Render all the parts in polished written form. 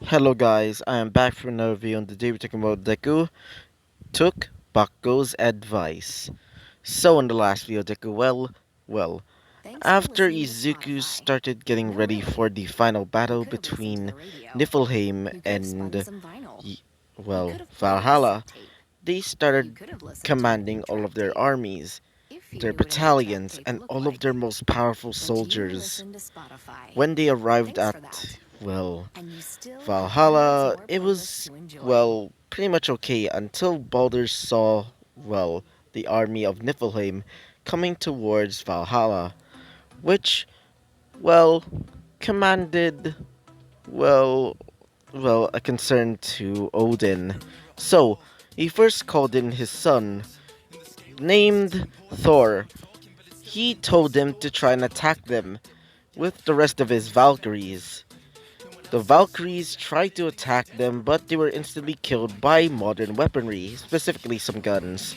Hello guys, I am back from another video and today we're talking about Deku took Bakugou's advice. So in the last video Deku, after Izuku started getting ready for the final battle between Niflheim and, Valhalla, they started commanding all of their armies, their battalions, and all of their most powerful soldiers. When they arrived at, Valhalla, it was, pretty much okay until Baldur saw, the army of Niflheim coming towards Valhalla, which, well, commanded, well, a concern to Odin. So, he first called in his son, named Thor. He told him to try and attack them with the rest of his Valkyries. The Valkyries tried to attack them, but they were instantly killed by modern weaponry, specifically some guns.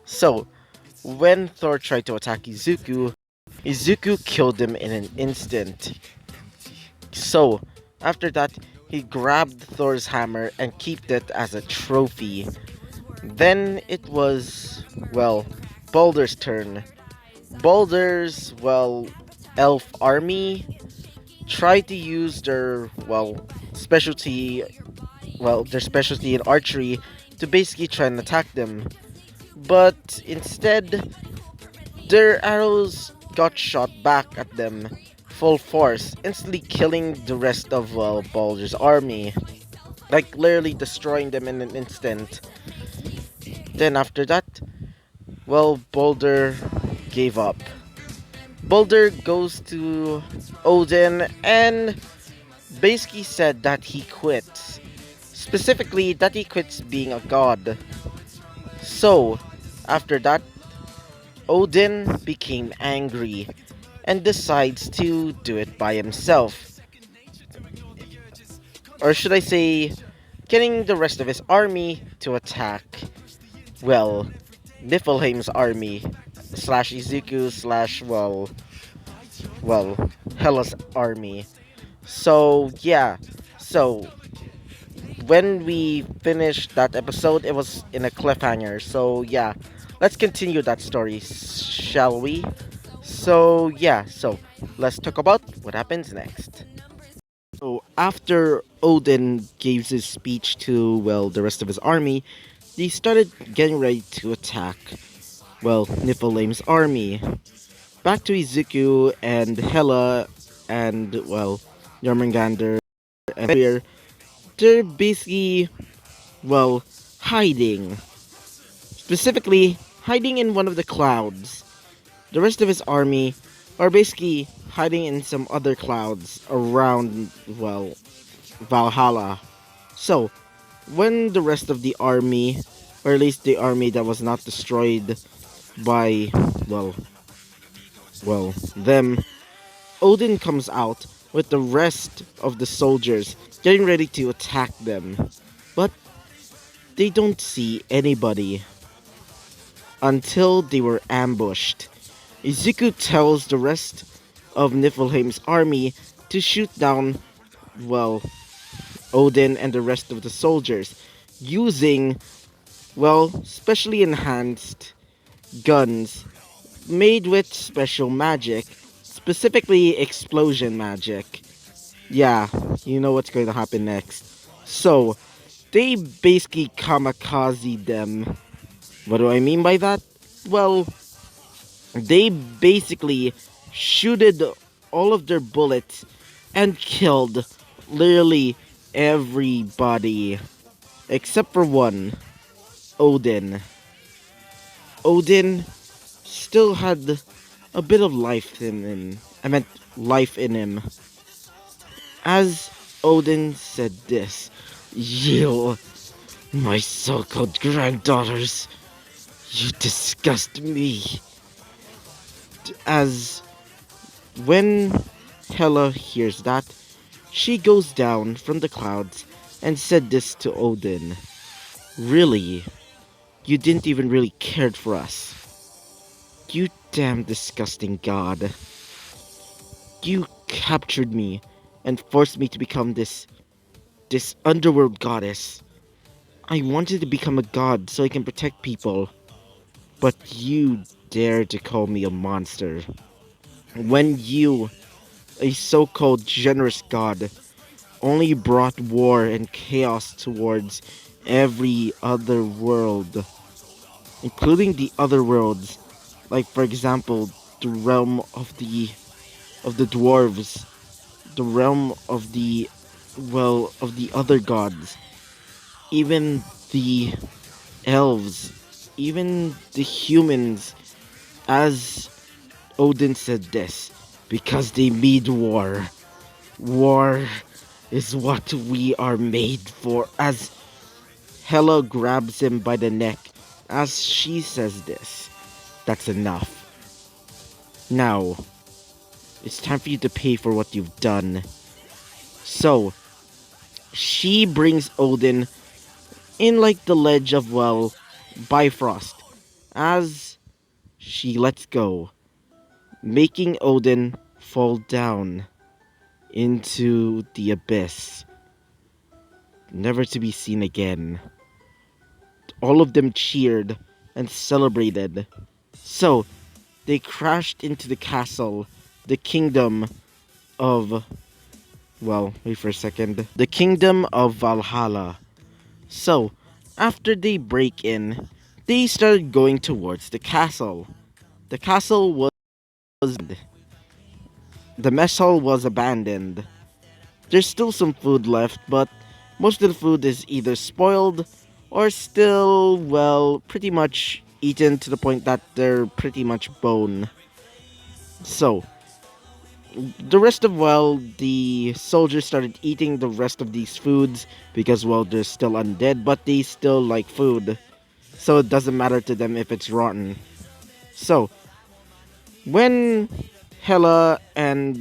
So, when Thor tried to attack Izuku, Izuku killed him in an instant. So, after that, he grabbed Thor's hammer and kept it as a trophy. Then it was, Baldur's turn. Baldur's, elf army tried to use their, specialty, their specialty in archery to basically try and attack them. But instead, their arrows got shot back at them full force, instantly killing the rest of, Baldur's army. Like, literally destroying them in an instant. Then after that, Baldur gave up. Baldur goes to Odin and basically said that he quits. Specifically, that he quits being a god. So, after that, Odin became angry and decides to do it by himself. Or should I say, getting the rest of his army to attack, Niflheim's army, slash Izuku, slash, Hela's army. So, yeah. So, when we finished that episode, it was in a cliffhanger. So, yeah. Let's continue that story, shall we? So, yeah. So, let's talk about what happens next. So, after Odin gave his speech to, the rest of his army, they started getting ready to attack, Niflheim's army. Back to Izuku and Hela and, Jormungandr and Fenrir, they're basically, hiding. Specifically, hiding in one of the clouds. The rest of his army are basically hiding in some other clouds around, Valhalla. So, when the rest of the army, or at least the army that was not destroyed by, them, Odin comes out with the rest of the soldiers getting ready to attack them. But they don't see anybody until they were ambushed. Izuku tells the rest of Niflheim's army to shoot down, Odin and the rest of the soldiers using, specially enhanced guns made with special magic, specifically explosion magic. Yeah, you know what's going to happen next. So, they basically kamikaze them. What do I mean by that? Well, they basically shooted all of their bullets and killed literally everybody except for one, Odin. Odin still had a bit of life in him. I meant life in him. As Odin said this, "You, my so-called granddaughters, you disgust me." As when Hela hears that, she goes down from the clouds and said this to Odin. "Really? You didn't even really cared for us. You damn disgusting god. You captured me and forced me to become this this underworld goddess. I wanted to become a god so I can protect people, but you dare to call me a monster. When you, a so-called generous god, only brought war and chaos towards every other world, including the other worlds, like for example, the realm of the dwarves, the realm of the other gods, even the elves, even the humans, as Odin said this, because they made war. War is what we are made for, as Hela grabs him by the neck, as she says this. That's enough. Now, it's time for you to pay for what you've done. So, she brings Odin in like the ledge of, Bifrost, as she lets go, making Odin fall down into the abyss, never to be seen again. All of them cheered and celebrated. So, they crashed into the castle, the kingdom of, wait for a second, the kingdom of Valhalla. So, after they break in, they started going towards the castle. The castle was, the mess hall was abandoned. There's still some food left, but most of the food is either spoiled or still, pretty much eaten to the point that they're pretty much bone. So, the rest of, the soldiers started eating the rest of these foods because, they're still undead, but they still like food. So it doesn't matter to them if it's rotten. So, when Hela and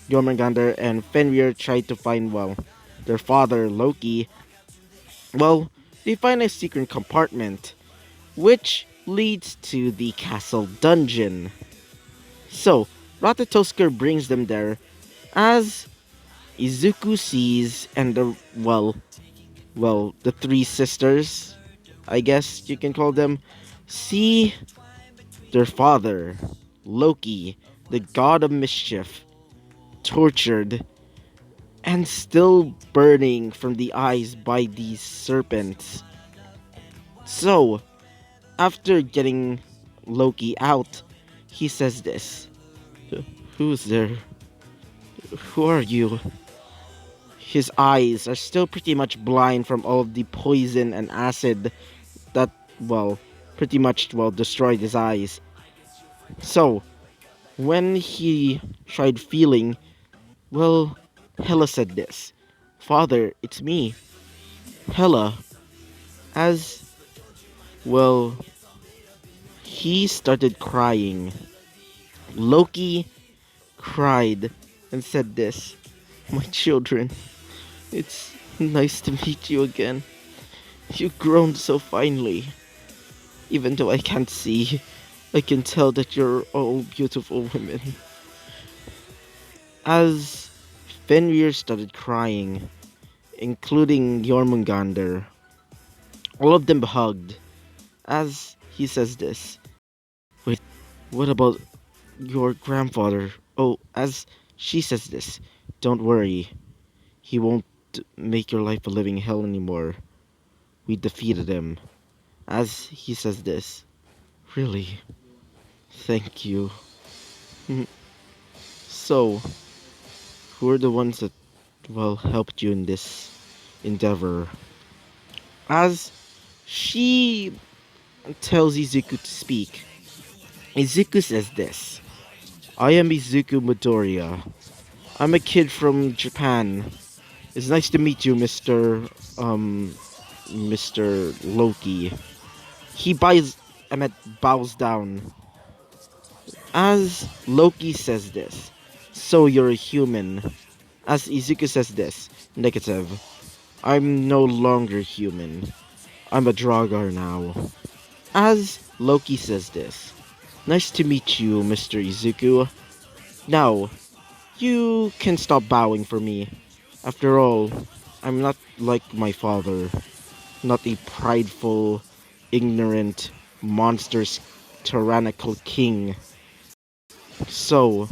Jormungandr and Fenrir tried to find, their father, Loki, they find a secret compartment, which leads to the castle dungeon. So, Ratatoskr brings them there, as Izuku sees and the three sisters, I guess you can call them, see their father, Loki, the god of mischief, tortured and still burning from the eyes by these serpents. So, after getting Loki out, he says this. Who's there? Who are you? His eyes are still pretty much blind from all of the poison and acid that, pretty much, destroyed his eyes. So, when he tried feeling, Hela said this. Father, it's me. Hela. As, he started crying. Loki cried and said this. My children, it's nice to meet you again. You've grown so finely. Even though I can't see, I can tell that you're all beautiful women. As Fenrir started crying, including Jormungandr, all of them hugged, as he says this. Wait, what about your grandfather? Oh, as she says this. Don't worry, he won't make your life a living hell anymore. We defeated him. As he says this. Really? Thank you. So, who are the ones that, helped you in this endeavor? As she tells Izuku to speak, Izuku says this. I am Izuku Midoriya. I'm a kid from Japan. It's nice to meet you, Mr. Loki. He bows down. As Loki says this, so you're a human. As Izuku says this, negative. I'm no longer human. I'm a Draugr now. As Loki says this, nice to meet you, Mr. Izuku. Now, you can stop bowing for me. After all, I'm not like my father, not a prideful, ignorant, monstrous, tyrannical king. So,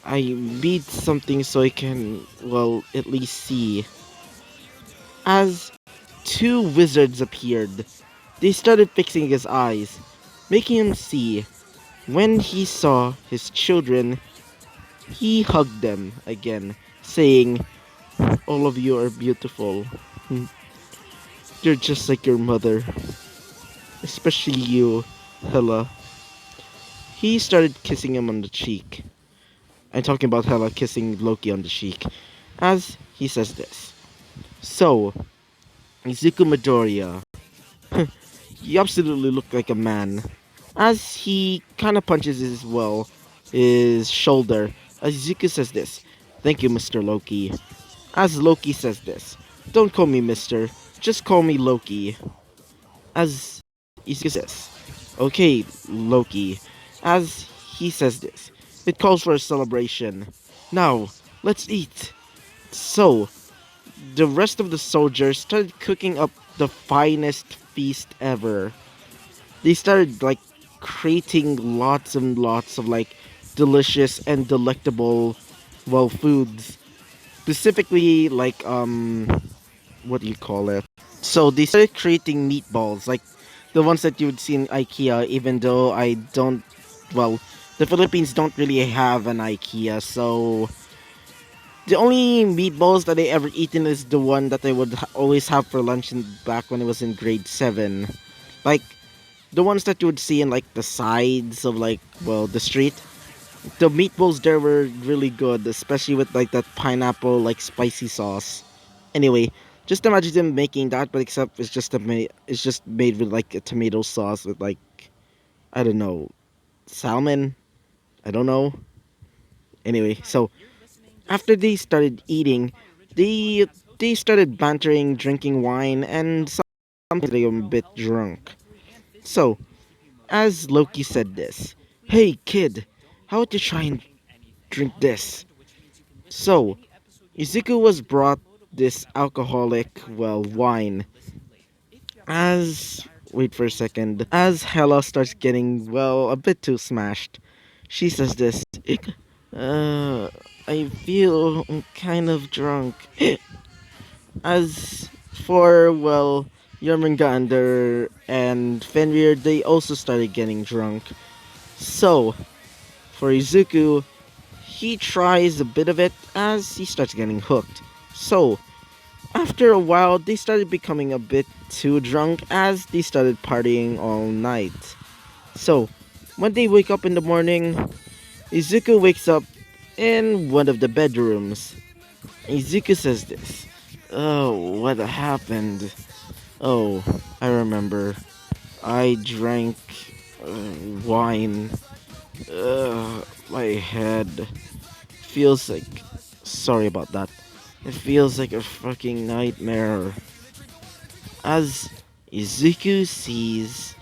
I beat something so I can, well, at least see. As two wizards appeared, they started fixing his eyes, making him see. When he saw his children, he hugged them again, saying, "All of you are beautiful. You're just like your mother, especially you, Hela." He started kissing him on the cheek. I'm talking about Hela kissing Loki on the cheek, as he says this. So, Izuku Midoriya, you absolutely look like a man. As he kind of punches his shoulder, as Izuku says this. Thank you, Mr. Loki. As Loki says this. Don't call me Mr. Just call me Loki. As Izuku says. Okay, Loki. As he says this. It calls for a celebration. Now, let's eat. So, the rest of the soldiers started cooking up the finest feast ever. They started like creating lots and lots of like delicious and delectable well foods. Specifically like what do you call it? So they started creating meatballs like the ones that you would see in IKEA, even though I don't well the Philippines don't really have an IKEA, so the only meatballs that I ever eaten is the one that I would always have for lunch back when I was in grade 7. Like the ones that you would see in like the sides of like well the street. The meatballs there were really good, especially with like that pineapple like spicy sauce. Anyway, just imagine them making that, but except it's just made with like a tomato sauce with like I don't know salmon. I don't know. Anyway, so after they started eating, they they started bantering, drinking wine, and sometimes they got a bit drunk. So as Loki said this, "Hey kid, how would you try and drink this?" So, Izuku was brought this alcoholic, well, wine. As, wait for a second, as Hela starts getting, well, a bit too smashed, she says this, uh, I feel kind of drunk. As for, well, Jormungandr and Fenrir, they also started getting drunk. So, for Izuku, he tries a bit of it as he starts getting hooked. So, after a while, they started becoming a bit too drunk as they started partying all night. So, when they wake up in the morning, Izuku wakes up in one of the bedrooms. Izuku says this. Oh, what happened? Oh, I remember. I drank wine. My head feels like. Sorry about that. It feels like a fucking nightmare. As Izuku sees.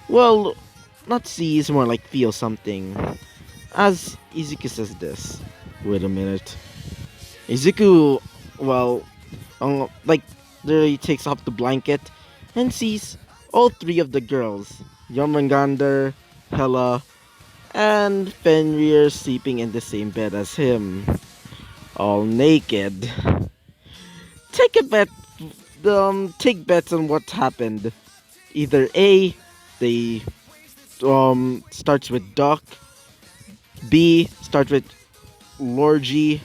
Well, not sees, more like feels something. As Izuku says this. Wait a minute. Izuku, well, like, literally takes off the blanket and sees all three of the girls Jormungandr, Hela, and Fenrir sleeping in the same bed as him, all naked. Take a bet. Take bets on what happened. Either A, they starts with Duck. B starts with Lorgy,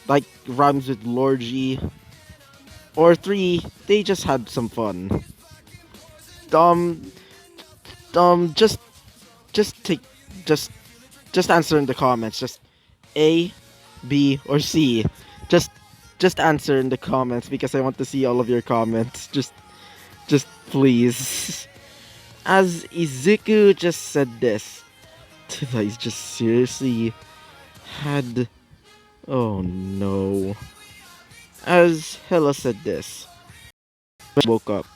like rhymes with Lorgy. Or 3, they just had some fun. Um, just take just just answer in the comments. Just A, B, or C. Just just answer in the comments because I want to see all of your comments. Just please. As Izuku just said this, did I just seriously had? Oh no. As Hela said this, when I woke up.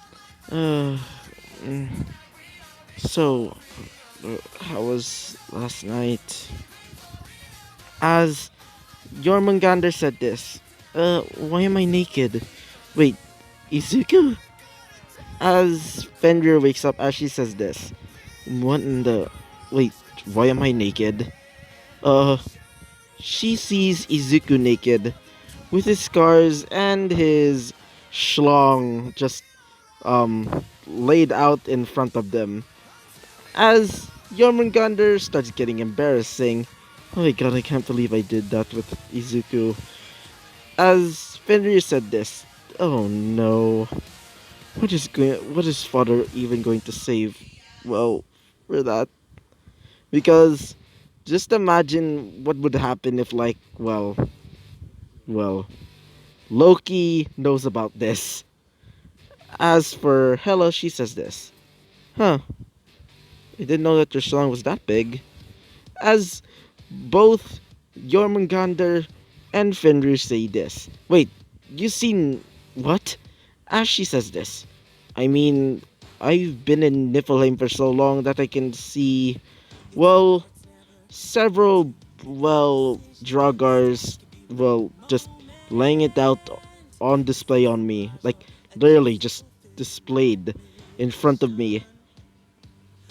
Uh, mm, so, how was last night? As Jormungandr said this. Why am I naked? Wait, Izuku? As Fenrir wakes up as she says this. What in the... Wait, why am I naked? Uh, she sees Izuku naked, with his scars and his schlong just, laid out in front of them. As Jormungandr starts getting embarrassing. Oh my god, I can't believe I did that with Izuku. As Fenrir said this, oh no. What is father even going to save? Well, for that. Because just imagine what would happen if well, Loki knows about this. As for Hela, she says this. Huh, I didn't know that your song was that big. As both Jormungandr and Fenrir say this. Wait, you seen what? As she says this. I mean, I've been in Niflheim for so long that I can see, well, several, Dragars, just laying it out on display on me. Like, literally just displayed in front of me.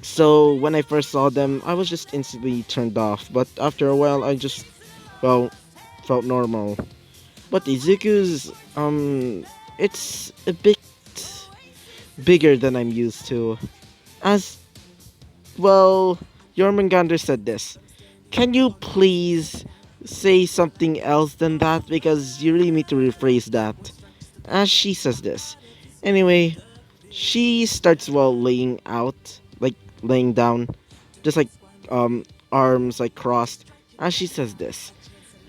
So, when I first saw them, I was just instantly turned off. But after a while, I just, well, felt normal. But Izuku's, it's a bit bigger than I'm used to. As, well, Jormungandr said this. Can you please say something else than that? Because you really need to rephrase that. As she says this. Anyway, she starts laying out, like laying down, just like arms like crossed. As she says this.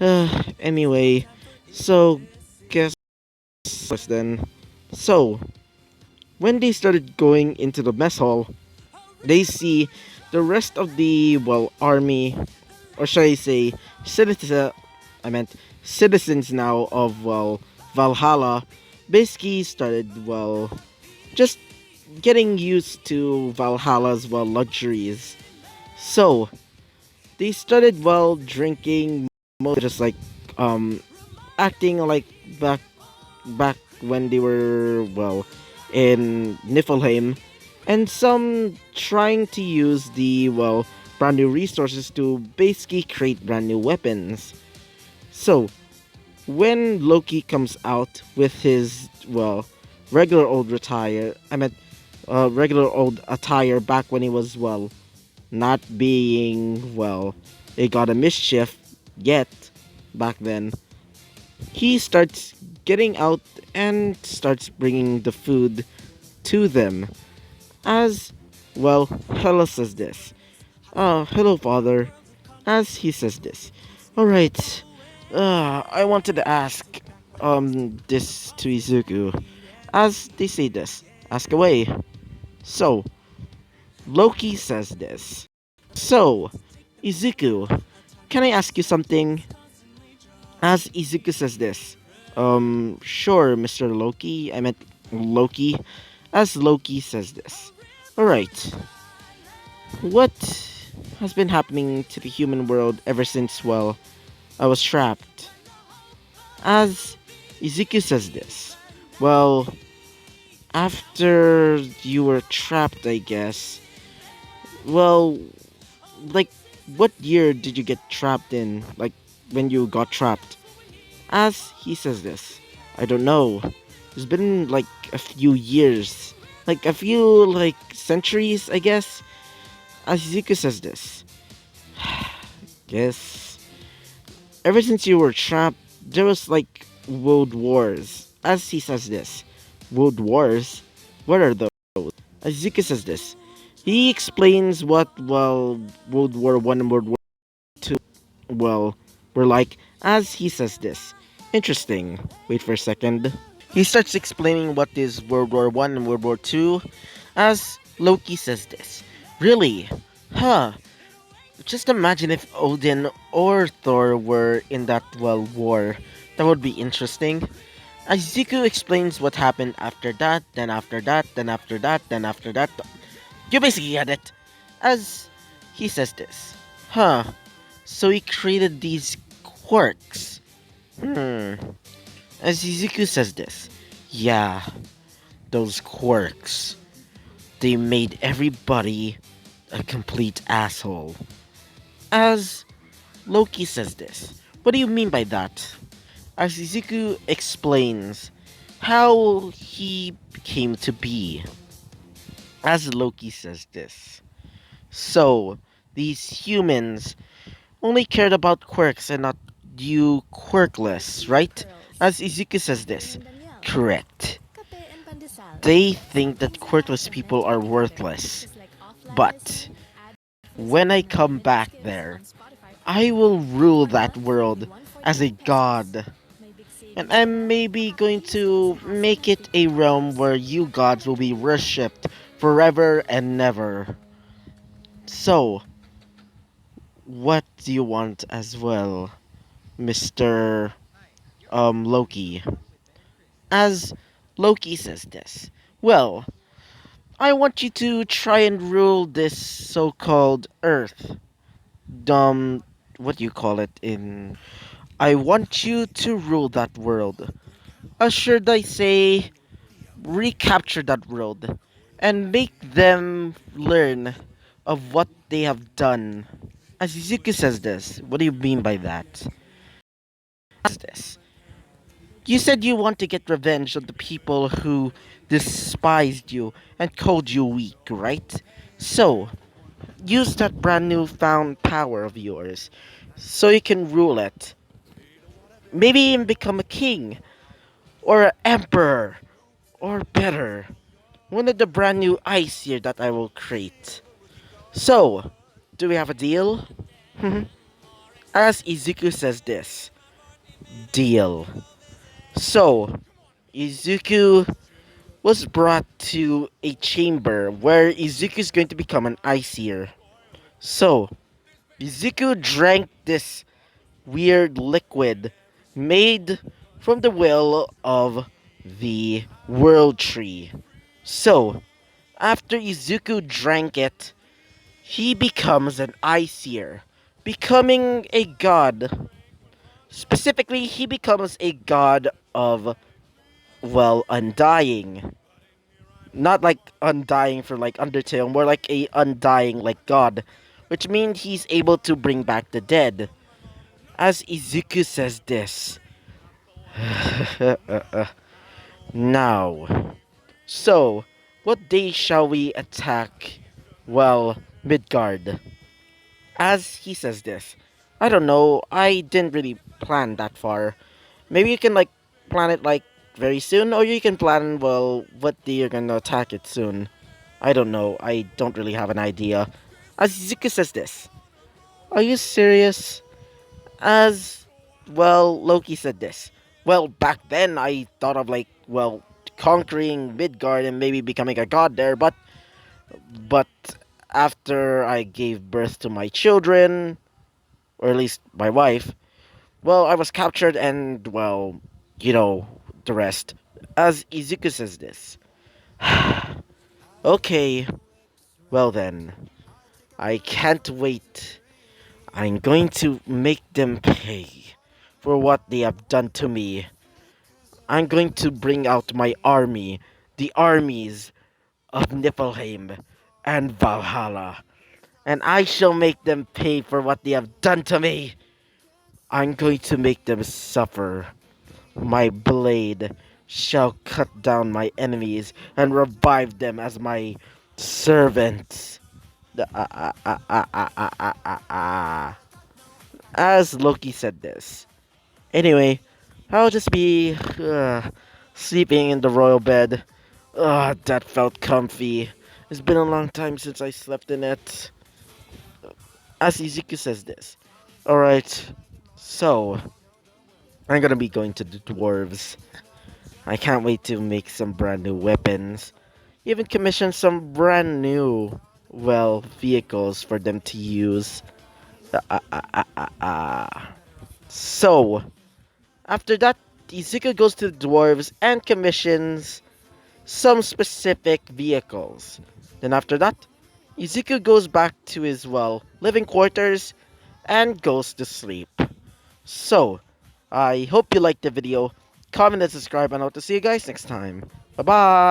Anyway, so guess then. So when they started going into the mess hall, they see the rest of the army, or should I say citizens, I meant citizens now of Valhalla, basically started just getting used to Valhalla's luxuries. So they started drinking, just like um acting like back back when they were in Niflheim, and some trying to use the brand new resources to basically create brand new weapons. So when Loki comes out with his regular old regular old attire back when he was not being a god of mischief yet back then, he starts getting out and starts bringing the food to them. As Hela says this. Hello, father. As he says this. Alright. I wanted to ask this to Izuku. As they say this. Ask away. So, Loki says this. So, Izuku, can I ask you something? As Izuku says this. Sure, Mr. Loki. I meant Loki. As Loki says this. Alright. What has been happening to the human world ever since, I was trapped? As Izuku says this. Well, after you were trapped, I guess. Well, like, what year did you get trapped in? Like, when you got trapped? As he says this. I don't know. It's been like a few years. Like a few centuries, I guess. As Izuku says this. Guess ever since you were trapped, there was world wars. As he says this. World wars? What are those? As Izuku says this. He explains what World War One and World War Two were like as he says this. Interesting. Wait for a second. He starts explaining what is World War One and World War Two as Loki says this. Really? Huh. Just imagine if Odin or Thor were in that war. That would be interesting. As Ziku explains what happened after that, then after that, then after that, then after that. You basically get it. As he says this. Huh. So he created these quirks. Hmm. As Izuku says this, yeah, those quirks, they made everybody a complete asshole. As Loki says this, what do you mean by that? As Izuku explains how he came to be. As Loki says this, so these humans only cared about quirks and not you quirkless, right? As Izuku says this, correct. They think that quirkless people are worthless. But when I come back there, I will rule that world as a god. And I'm maybe going to make it a realm where you gods will be worshipped forever and never. So, what do you want as well, Mr. Loki? As Loki says this, well, I want you to try and rule this so-called Earth. What do you call it in? I want you to rule that world. Or should I say, recapture that world and make them learn of what they have done. As Izuku says this, what do you mean by that? As this, you said you want to get revenge on the people who despised you and called you weak, right? So, use that brand new found power of yours so you can rule it. Maybe even become a king or an emperor or better, one of the brand new ice here that I will create. So, do we have a deal? As Izuku says this, deal. So, Izuku was brought to a chamber where Izuku is going to become an Iceer. So, Izuku drank this weird liquid made from the will of the World Tree. So, after Izuku drank it, he becomes an Iceer, becoming a god. Specifically, he becomes a god of, well, undying. Not like undying for like Undertale, more like a undying like god, which means he's able to bring back the dead. As Izuku says this, now. So, what day shall we attack, well, Midgard? As he says this, I don't know, I didn't really plan that far. Maybe you can like plan it like very soon, or you can plan, well, what day you're gonna attack it soon. I don't know, I don't really have an idea. As Izuku says this, are you serious? As, well, Loki said this. Well, back then I thought of like, well, conquering Midgard and maybe becoming a god there, but after I gave birth to my children, or at least my wife, well, I was captured and, well, you know, the rest. As Izuku says this. Okay, well then, I can't wait. I'm going to make them pay for what they have done to me. I'm going to bring out my army, the armies of Niflheim and Valhalla, and I shall make them pay for what they have done to me. I'm going to make them suffer. My blade shall cut down my enemies and revive them as my servants. As Loki said this. Anyway, I'll just be sleeping in the royal bed. That felt comfy. It's been a long time since I slept in it. As Izuku says this. Alright, so I'm gonna be going to the dwarves. I can't wait to make some brand new weapons. Even commission some brand new, well, vehicles for them to use. So, after that, Izuku goes to the dwarves and commissions some specific vehicles. Then after that, Izuku goes back to his, well, living quarters and goes to sleep. So, I hope you liked the video. comment and subscribe, and I hope to see you guys next time. Bye bye.